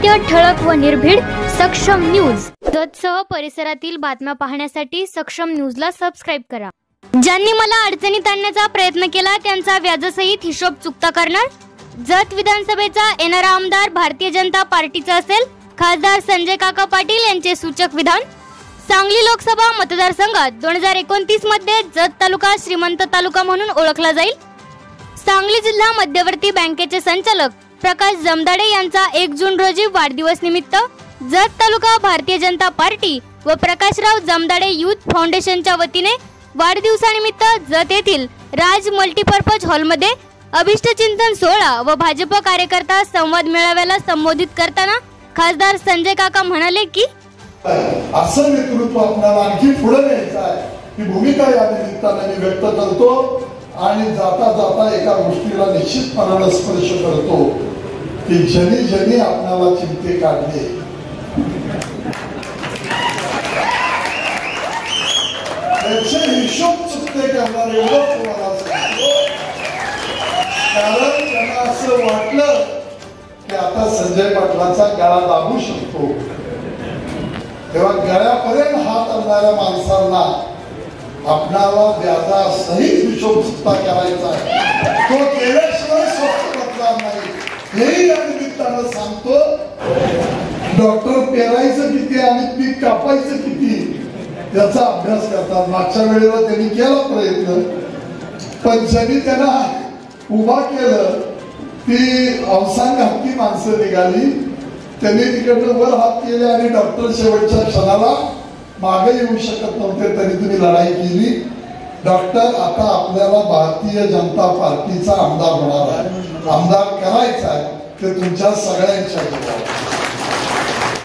सत्य, ठळक व निर्भीड सक्षम न्यूज. जतसह परिसरातील बातम्या पाहण्यासाठी सक्षम न्यूजला सबस्क्राइब करा. ज्यांनी मला अडचणीत आणण्याचा प्रयत्न केला त्यांचा व्याजसहित हिशोब चुकता करणार. जत विधानसभेचा येणारा आमदार भारतीय जनता पार्टीचा असेल. खासदार संजय काका पाटील यांचे सूचक विधान. सांगली लोकसभा मतदारसंघात 2029 मध्ये जत तालुका श्रीमंत तालुका म्हणून ओळखला जाईल. सांगली जिल्हा मध्यवर्ती बँकेचे संचालक प्रकाश जमदाडे यांचा 1 जून रोजी वाढदिवस निमित्त जत तालुका भारतीय जनता पार्टी व प्रकाशराव जमदाडे युथ फाउंडेशनच्या वतीने वाढदिवसानिमित्त जत येथील राज मल्टीपर्पज हॉलमध्ये अभिष्ट चिंतन सोहळा व भाजप कार्यकर्ता संवाद मेळाव्याला संबोधित करताना खासदार संजय काका म्हणाले की असं नेतृत्व आपल्याला आणखी पुढे न्यायचं आहे ही भूमिका या निमित्ताने मी व्यक्त करतो आणि जाता जाता एका गोष्टीला निश्चितपणाने स्पर्श करतो की जनी जनी आपल्याला चिंते काढले त्याचे हिशोब चुकते करणार एवढं तुम्हाला सांगतो. कारण त्यांना असं वाटलं की आता संजय पाटलाचा गळा दाबू शकतो. तेव्हा गळ्यापर्यंत हात आणणाऱ्या माणसांना आपल्याला व्याजासहित हिशोब चुकता करायचा आहे. तो केल्याशिवाय स्वस्त बदलणार नाही हेही या निमित्तानं सांगतो. डॉक्टर पेरायचं किती आणि पीक कापायचं किती याचा अभ्यास करतात. मागच्या वेळेला त्यांनी केला प्रयत्न पण ज्यांनी त्यांना उभा केलं ती अवसानघातकी माणसं निघाली. त्यांनी तिकडनं वर हात केले आणि डॉक्टर शेवटच्या क्षणाला मागे येऊ शकत नव्हते तरी तुम्ही लढाई केली. डॉक्टर आता आपल्याला भारतीय जनता पार्टीचा आमदार होणार आहे. आमदार करायचा आहे ते तुमच्या सगळ्यांच्या